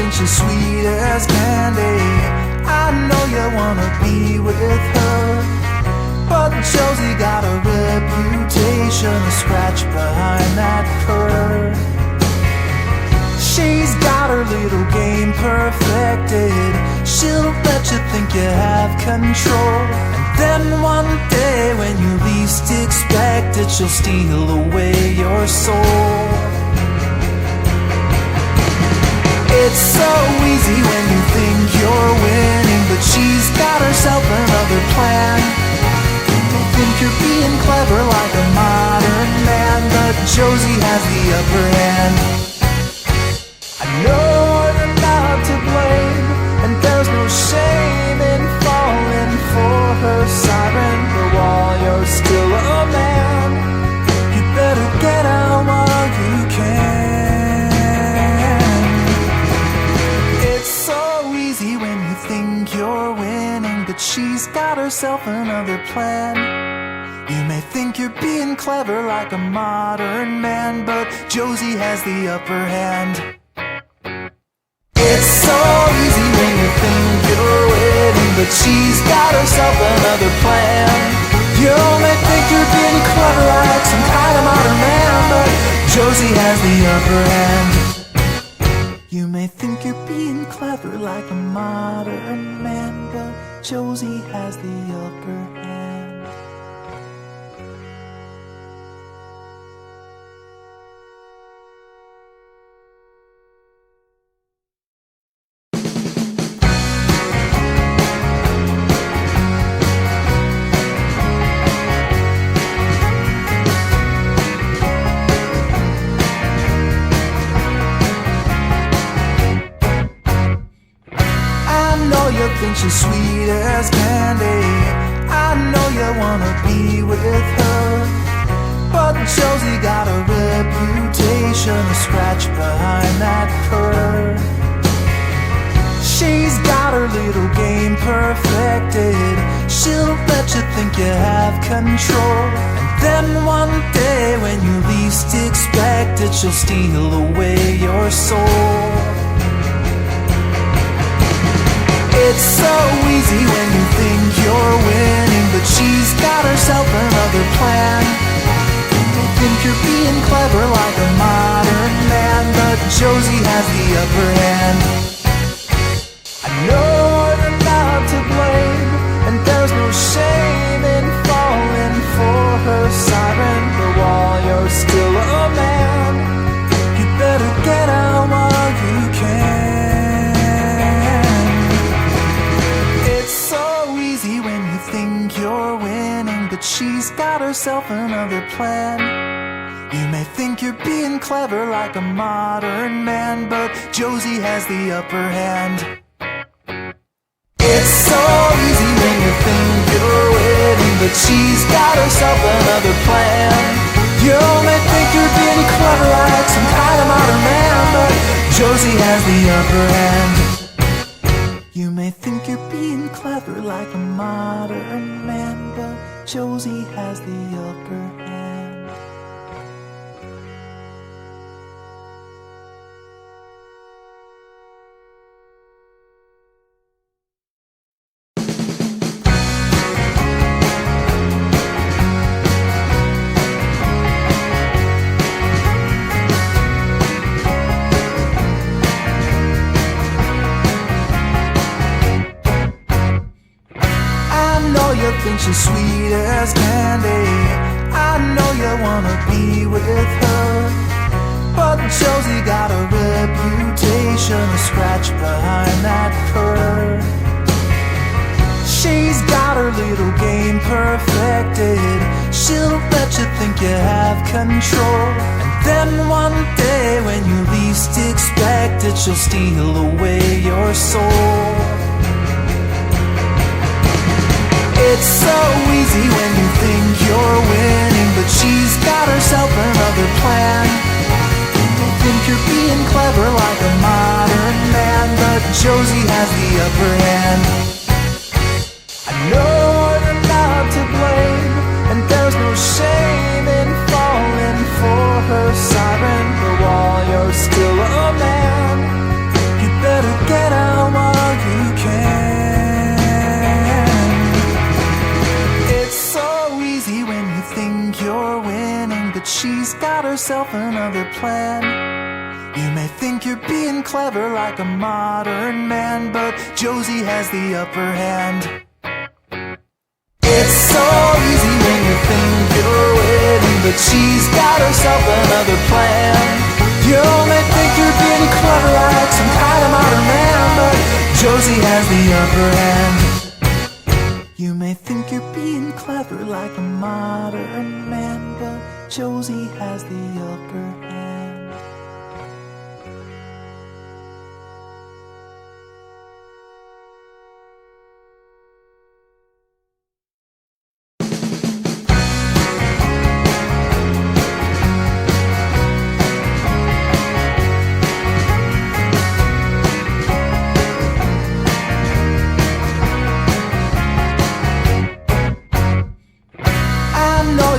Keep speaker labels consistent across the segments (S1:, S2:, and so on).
S1: think she's sweet as candy. I know you wanna be with her, but Josie got a reputation, a scratch behind that curve. She's got her little game perfected. She'll let you think you have control, and then one day when you least expect it, she'll steal away your soul. It's so easy when you think you're winning, but she's got herself another plan. You think you're being clever like a modern man, but Josie has the upper hand. I know you're not to blame, and there's no shame in falling for her siren. But while you're still a man, you better get out while you can. It's so easy when you think you're winning, but she's got herself another plan. You may think you're being clever like a modern man, but Josie has the upper hand. It's so easy when you think you're winning, but she's got herself another plan. You may think you're being clever like some kind of modern man, but Josie has the upper hand. You may think you're being clever like a modern man, but Josie has the upper hand. You think she's sweet as candy. I know you wanna be with her, but Josie got a reputation, a scratch behind that curve. She's got her little game perfected. She'll let you think you have control, and then one day when you least expect it, she'll steal away your soul. It's so easy when you think you're winning, but she's got herself another plan. You think you're being clever like a modern man, but Josie has the upper hand. I know you're not to blame, and there's no shame in falling for her siren. But while you're still a man, you better get out while you can. You're winning, but she's got herself another plan. You may think you're being clever like a modern man, but Josie has the upper hand. It's so easy when you think you're winning, but she's got herself another plan. You may think you're being clever like some kind of modern man, but Josie has the upper hand. You may think you're being clever like a modern man, but Josie has the upper hand. You think she's sweet as candy. I know you wanna be with her, but Josie got a reputation, a scratch behind that curve. She's got her little game perfected. She'll let you think you have control, and then one day when you least expect it, she'll steal away your soul. It's so easy when you think you're winning, but she's got herself another plan. You think you're being clever like a modern man, but Josie has the upper hand. I know you're not to blame, and there's no shame in falling for her siren. But while you're still a man, you better easy when you think you're winning, but she's got herself another plan. You may think you're being clever like a modern man, but Josie has the upper hand. It's so easy when you think you're winning, but she's got herself another plan. You may think you're being clever like some kind of modern man, but Josie has the upper hand. You may think you're being clever like a modern man, but Josie has the upper hand.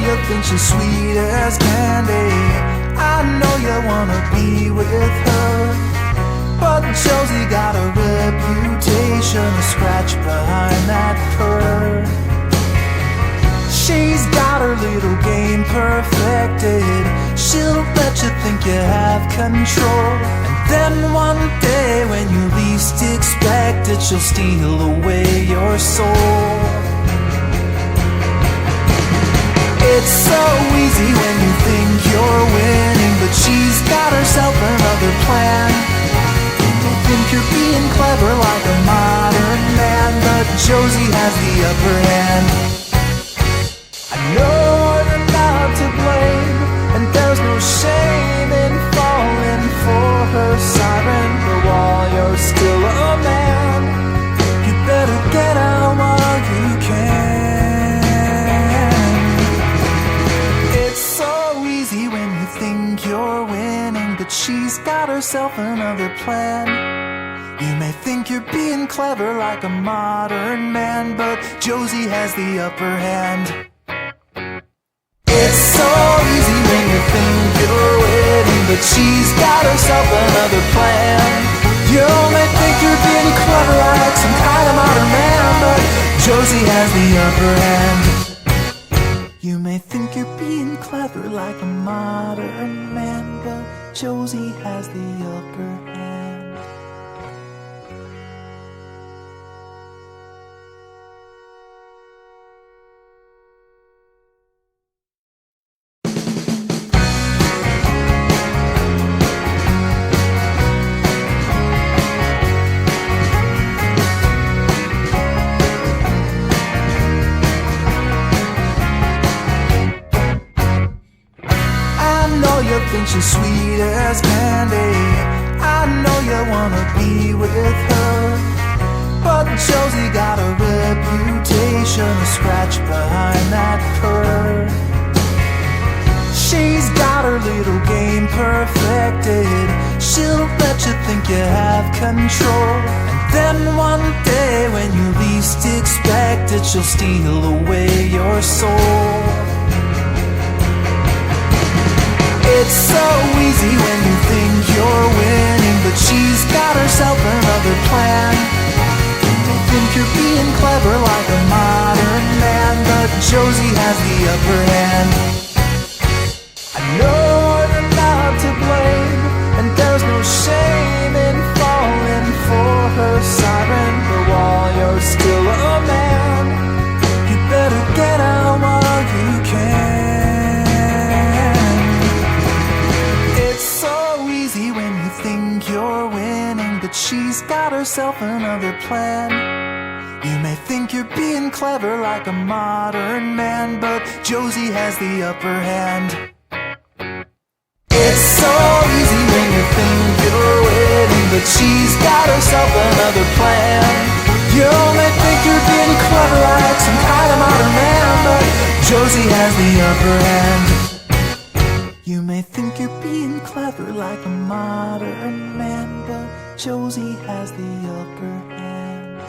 S1: You think she's sweet as candy. I know you wanna be with her, but Josie got a reputation to scratch behind that purr. She's got her little game perfected. She'll let you think you have control, and then one day when you least expect it, she'll steal away your soul. It's so easy when you think you're winning, but she's got herself another plan. You think you're being clever like a modern man, but Josie has the upper hand. I know you're not to blame, and there's no shame in falling for her siren, but while you're still a man, you better get out while you can. You're winning, but she's got herself another plan. You may think you're being clever like a modern man, but Josie has the upper hand. It's so easy when you think you're winning, but she's got herself another plan. You may think you're being clever like some kind of modern man, but Josie has the upper hand. You may think you're being clever like a modern man, but Josie has the upper hand. You think she's sweet as candy. I know you wanna be with her, but Josie got a reputation to scratch behind that purr. She's got her little game perfected. She'll let you think you have control, and then one day when you least expect it, she'll steal away your soul. It's so easy when you think you're winning, but she's got herself another plan. You think you're being clever like a modern man, but Josie has the upper hand. I know you're not to blame, and there's no shame in falling for her siren, but while you're still a man, you better get out while you can. When you think you're winning, but she's got herself another plan. You may think you're being clever like a modern man, but Josie has the upper hand. It's so easy when you think you're winning, but she's got herself another plan. You may think you're being clever like some kind of modern man, but Josie has the upper hand. You may think you're being clever like a modern man, but Josie has the upper hand.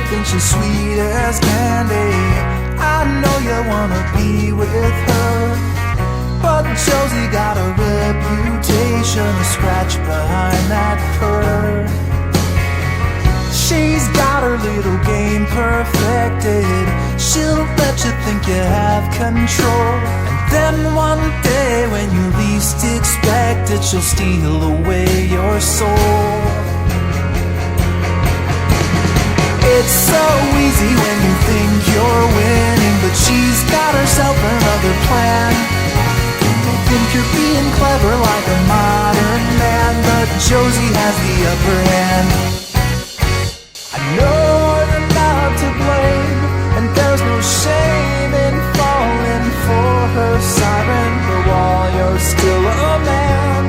S1: think she's sweet as candy. I know you wanna be with her, but Josie got a reputation to scratch behind that purr. She's got her little game perfected. She'll let you think you have control, and then one day when you least expect it, she'll steal away your soul. It's so easy when you think you're winning, but she's got herself another plan. You think you're being clever like a modern man, but Josie has the upper hand. I know you're not to blame, and there's no shame in falling for her siren. But while you're still a man,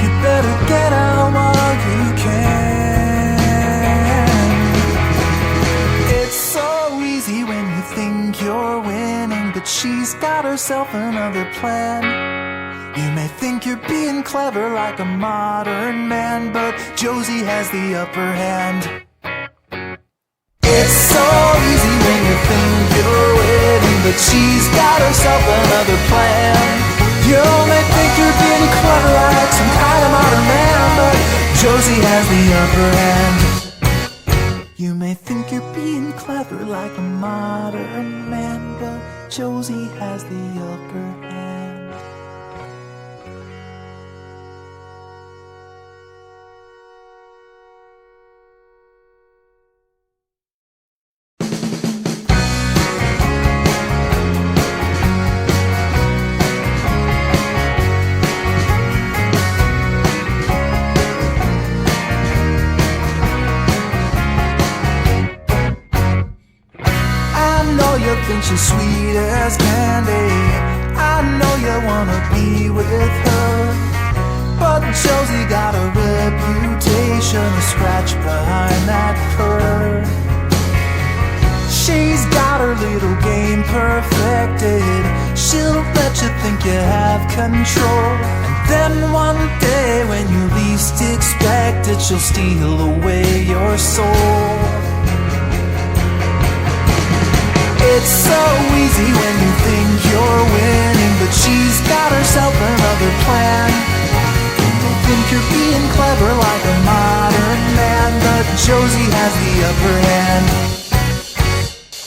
S1: you better get out while you can. It's so easy when you think you're winning, but she's got herself another plan. You may think you're being clever like a modern man, but Josie has the upper hand. It's so easy when you think you're winning, but she's got herself another plan. You may think you're being clever like some kind of modern man, but Josie has the upper hand. You may think you're being clever like a modern man, but Josie has the upper hand. You think she's sweet as candy. I know you wanna be with her, but Josie got a reputation to scratch behind that purr. She's got her little game perfected. She'll let you think you have control, and then one day when you least expect it, she'll steal away your soul. It's so easy when you think you're winning, but she's got herself another plan. You think you're being clever like a modern man, but Josie has the upper hand.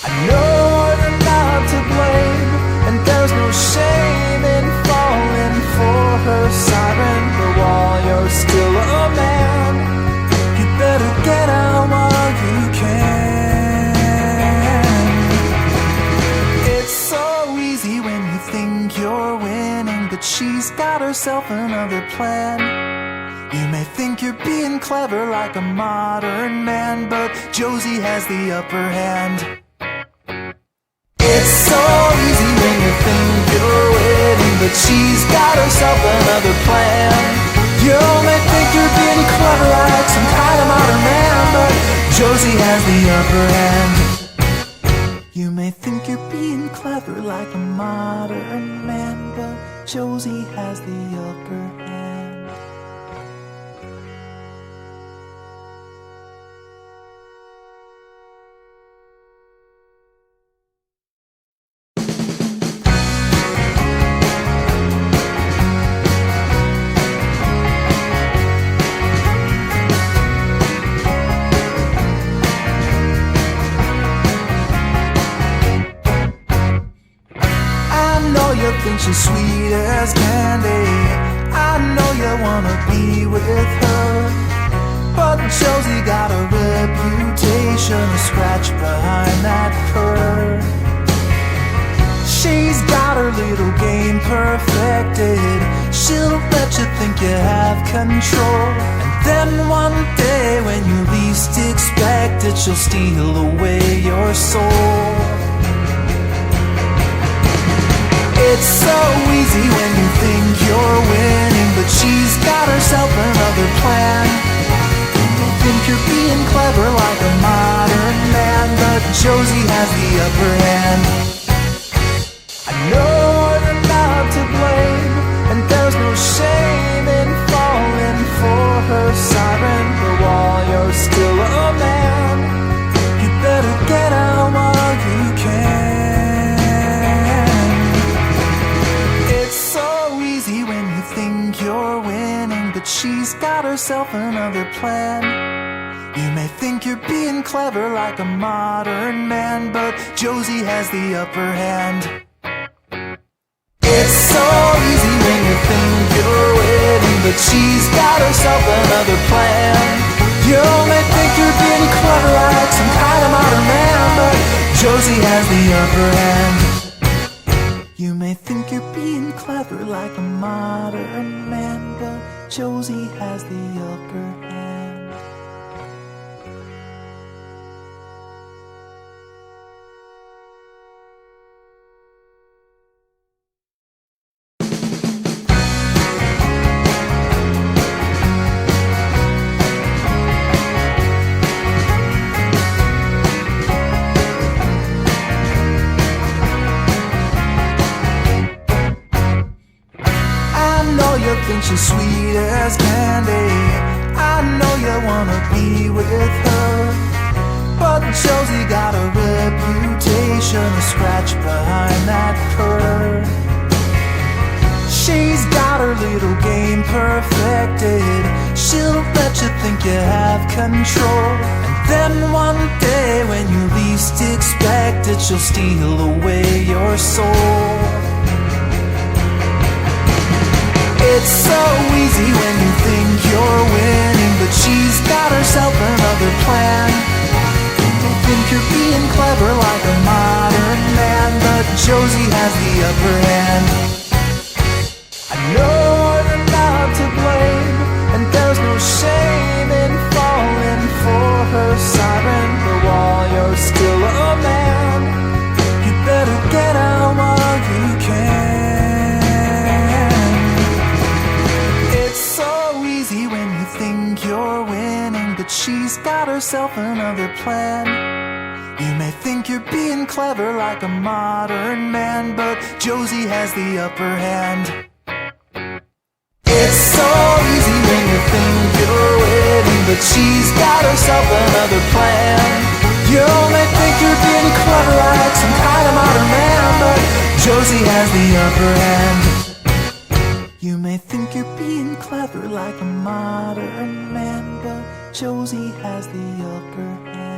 S1: I know you're not to blame, and there's no shame in falling for her siren. But while you're still a man, you better get out while you can. You're winning, but she's got herself another plan. You may think you're being clever like a modern man, but Josie has the upper hand. It's so easy when you think you're winning, but she's got herself another plan. You may think you're being clever like some kind of modern man, but Josie has the upper hand. You may think you're being clever like a modern man, but Josie has the upper hand. You think she's sweet as candy. I know you wanna be with her, but Josie got a reputation to scratch behind that purr. She's got her little game perfected. She'll let you think you have control, and then one day when you least expect it, she'll steal away your soul. It's so easy when you think you're winning, but she's got herself another plan. You think you're being clever like a modern man, but Josie has the upper hand. I know you're not to blame, and there's no shame in falling for her siren. But while you're still a man, you better but she's got herself another plan. You may think you're being clever like a modern man, but Josie has the upper hand. It's so easy when you think you're winning, but she's got herself another plan. You may think you're being clever like some kind of modern man, but Josie has the upper hand. You may think you're being clever like a modern man, but Josie has the upper hand. You think she's sweet as candy. I know you wanna be with her, but Josie got a reputation to scratch behind that curve. She's got her little game perfected. She'll let you think you have control, and then one day when you least expect it, she'll steal away your soul. It's so easy when you think you're winning, but she's got herself another plan. You think you're being clever like a modern man, but Josie has the upper hand. I know you're not to blame, and there's no shame in falling for her siren, but while you're still a man, you better get out while you can. When you think you're winning, but she's got herself another plan. You may think you're being clever like a modern man, but Josie has the upper hand. It's so easy when you think you're winning, but she's got herself another plan. You may think you're being clever like some kind of modern man, but Josie has the upper hand. You may think you're being clever like a modern man, but Josie has the upper hand.